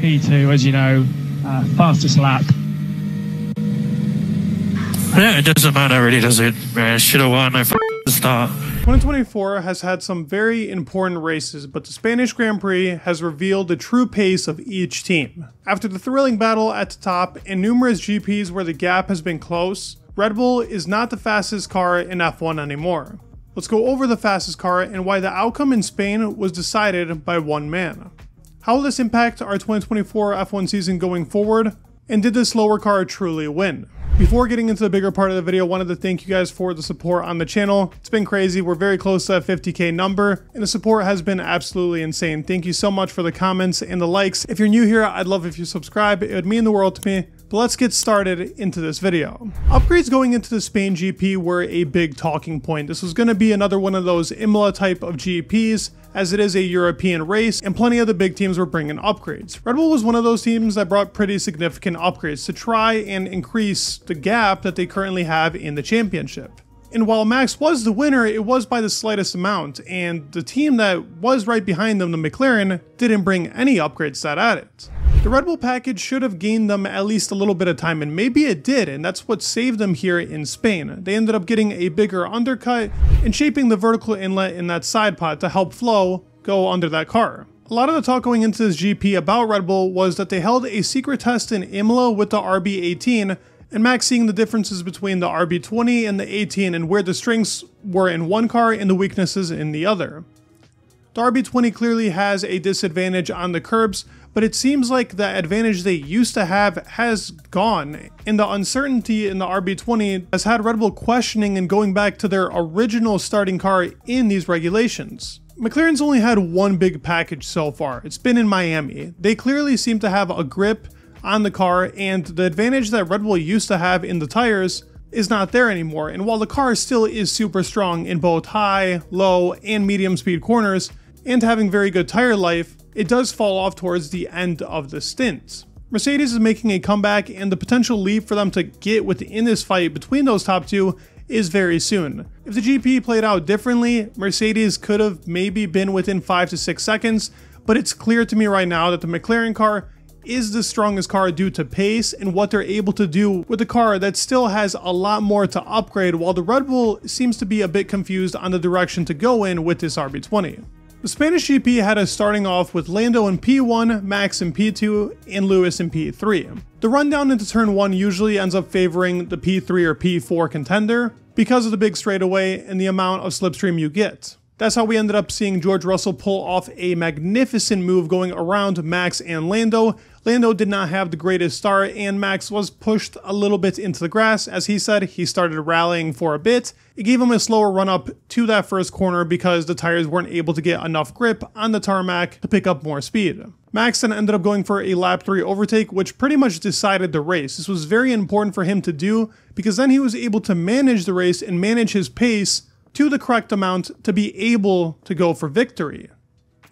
P2, as you know, fastest lap. Yeah, it doesn't matter really, does it? I should have won. I f***ed the start. 2024 has had some very important races, but the Spanish Grand Prix has revealed the true pace of each team. After the thrilling battle at the top and numerous GPs where the gap has been close, Red Bull is not the fastest car in F1 anymore. Let's go over the fastest car and why the outcome in Spain was decided by one man. How will this impact our 2024 F1 season going forward? And did the slower car truly win? Before getting into the bigger part of the video, I wanted to thank you guys for the support on the channel. It's been crazy. We're very close to that 50K number, and the support has been absolutely insane. Thank you so much for the comments and the likes. If you're new here, I'd love if you subscribe. It would mean the world to me. But let's get started into this video. Upgrades going into the Spain GP were a big talking point. This was going to be another one of those Imola type of GPs, as it is a European race, and plenty of the big teams were bringing upgrades. Red Bull was one of those teams that brought pretty significant upgrades to try and increase the gap that they currently have in the championship. And while Max was the winner, it was by the slightest amount, and the team that was right behind them, the McLaren, didn't bring any upgrades that added. The Red Bull package should have gained them at least a little bit of time, and maybe it did, and that's what saved them here in Spain. They ended up getting a bigger undercut and shaping the vertical inlet in that side pod to help flow go under that car. A lot of the talk going into this GP about Red Bull was that they held a secret test in Imola with the RB18, and Max seeing the differences between the RB20 and the 18 and where the strengths were in one car and the weaknesses in the other. The RB20 clearly has a disadvantage on the curbs, but it seems like the advantage they used to have has gone, and the uncertainty in the RB20 has had Red Bull questioning and going back to their original starting car in these regulations. McLaren's only had one big package so far. It's been in Miami. They clearly seem to have a grip on the car, and the advantage that Red Bull used to have in the tires is not there anymore. And while the car still is super strong in both high, low, and medium speed corners, and having very good tire life, it does fall off towards the end of the stint. Mercedes is making a comeback, and the potential leap for them to get within this fight between those top two is very soon. If the GP played out differently, Mercedes could have maybe been within 5 to 6 seconds, but it's clear to me right now that the McLaren car is the strongest car due to pace and what they're able to do with a car that still has a lot more to upgrade, while the Red Bull seems to be a bit confused on the direction to go in with this RB20. The Spanish GP had us starting off with Lando in P1, Max in P2, and Lewis in P3. The rundown into turn 1 usually ends up favoring the P3 or P4 contender because of the big straightaway and the amount of slipstream you get. That's how we ended up seeing George Russell pull off a magnificent move going around Max and Lando. Lando did not have the greatest start, and Max was pushed a little bit into the grass. As he said, he started rallying for a bit. It gave him a slower run up to that first corner because the tires weren't able to get enough grip on the tarmac to pick up more speed. Max then ended up going for a lap 3 overtake, which pretty much decided the race. This was very important for him to do because then he was able to manage the race and manage his pace to the correct amount to be able to go for victory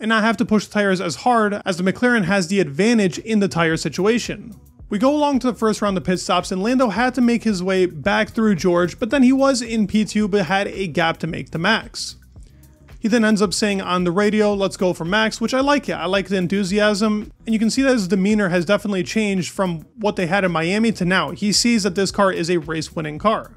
and not have to push the tires as hard, as the McLaren has the advantage in the tire situation. We go along to the first round of pit stops, and Lando had to make his way back through George, but then he was in P2 but had a gap to make to Max. He then ends up saying on the radio, "Let's go for Max," which I like it. I like the enthusiasm, and you can see that his demeanor has definitely changed from what they had in Miami to now. He sees that this car is a race-winning car.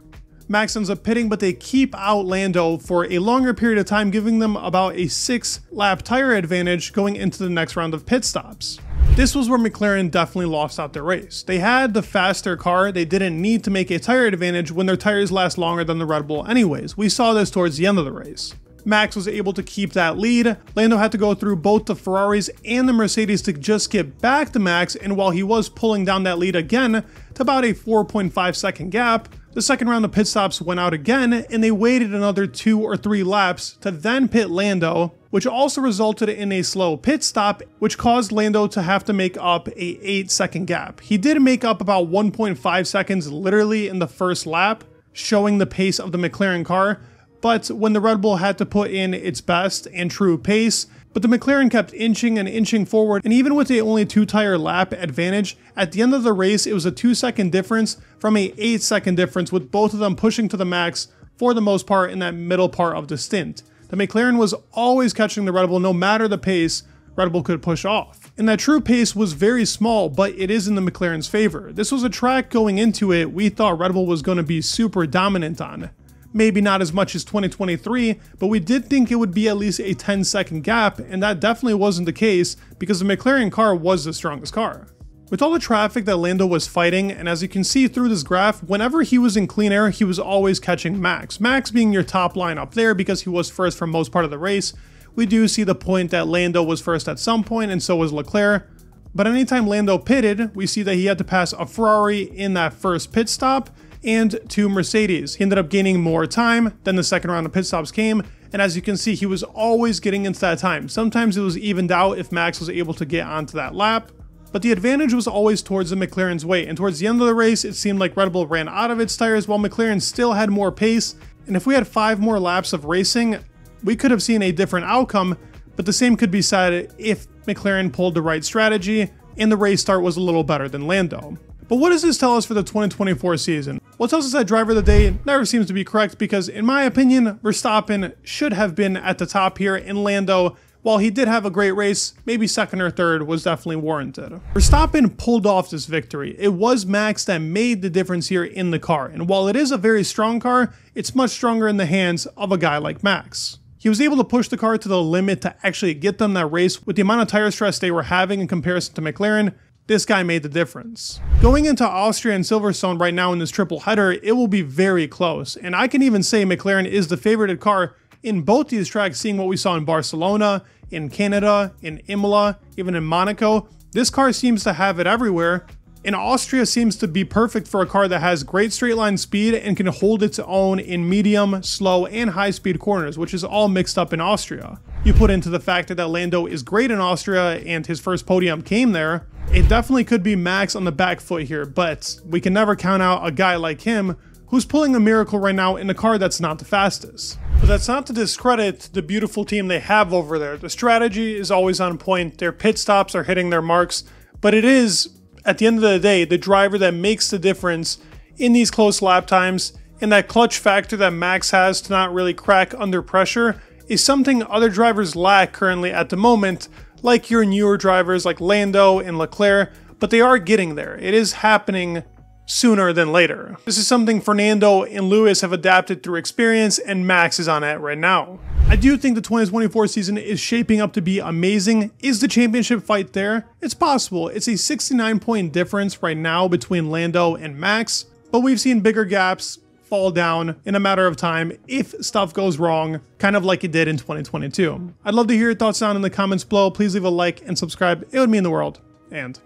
Max ends up pitting, but they keep out Lando for a longer period of time, giving them about a 6-lap tire advantage going into the next round of pit stops. This was where McLaren definitely lost out their race. They had the faster car, they didn't need to make a tire advantage when their tires last longer than the Red Bull anyways. We saw this towards the end of the race. Max was able to keep that lead. Lando had to go through both the Ferraris and the Mercedes to just get back to Max, and while he was pulling down that lead again to about a 4.5 second gap, the second round of pit stops went out again, and they waited another 2 or 3 laps to then pit Lando, which also resulted in a slow pit stop, which caused Lando to have to make up a 8-second gap. He did make up about 1.5 seconds literally in the first lap, showing the pace of the McLaren car, but when the Red Bull had to put in its best and true pace, but the McLaren kept inching and inching forward, and even with a only 2-tire lap advantage, at the end of the race it was a 2-second difference from a 8-second difference, with both of them pushing to the max for the most part in that middle part of the stint. The McLaren was always catching the Red Bull no matter the pace, Red Bull could push off. And that true pace was very small, but it is in the McLaren's favor. This was a track going into it we thought Red Bull was going to be super dominant on. Maybe not as much as 2023, but we did think it would be at least a 10-second gap, and that definitely wasn't the case because the McLaren car was the strongest car. With all the traffic that Lando was fighting, and as you can see through this graph, whenever he was in clean air, he was always catching Max. Max being your top line up there because he was first for most part of the race. We do see the point that Lando was first at some point, and so was Leclerc. But anytime Lando pitted, we see that he had to pass a Ferrari in that first pit stop, and 2 Mercedes. He ended up gaining more time, then the second round of pit stops came, and as you can see, he was always getting into that time. Sometimes it was evened out if Max was able to get onto that lap, but the advantage was always towards the McLaren's way, and towards the end of the race, it seemed like Red Bull ran out of its tires while McLaren still had more pace, and if we had 5 more laps of racing, we could have seen a different outcome, but the same could be said if McLaren pulled the right strategy, and the race start was a little better than Lando. But what does this tell us for the 2024 season? Well, it tells us that driver of the day never seems to be correct because, in my opinion, Verstappen should have been at the top here, and Lando, while he did have a great race, maybe second or third was definitely warranted. Verstappen pulled off this victory. It was Max that made the difference here in the car, and while it is a very strong car, it's much stronger in the hands of a guy like Max. He was able to push the car to the limit to actually get them that race with the amount of tire stress they were having in comparison to McLaren. This guy made the difference. Going into Austria and Silverstone right now in this triple header, it will be very close. And I can even say McLaren is the favorited car in both these tracks, seeing what we saw in Barcelona, in Canada, in Imola, even in Monaco. This car seems to have it everywhere. And Austria seems to be perfect for a car that has great straight line speed and can hold its own in medium, slow, and high speed corners, which is all mixed up in Austria. You put into the factor that Lando is great in Austria and his first podium came there, it definitely could be Max on the back foot here, but we can never count out a guy like him who's pulling a miracle right now in a car that's not the fastest. But that's not to discredit the beautiful team they have over there. The strategy is always on point, their pit stops are hitting their marks, but it is, at the end of the day, the driver that makes the difference in these close lap times, and that clutch factor that Max has to not really crack under pressure is something other drivers lack currently at the moment, like your newer drivers like Lando and Leclerc, but they are getting there. It is happening sooner than later. This is something Fernando and Lewis have adapted through experience, and Max is on it right now. I do think the 2024 season is shaping up to be amazing. Is the championship fight there? It's possible. It's a 69-point difference right now between Lando and Max, but we've seen bigger gaps fall down in a matter of time if stuff goes wrong, kind of like it did in 2022. I'd love to hear your thoughts down in the comments below. Please leave a like and subscribe. It would mean the world. And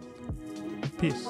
peace.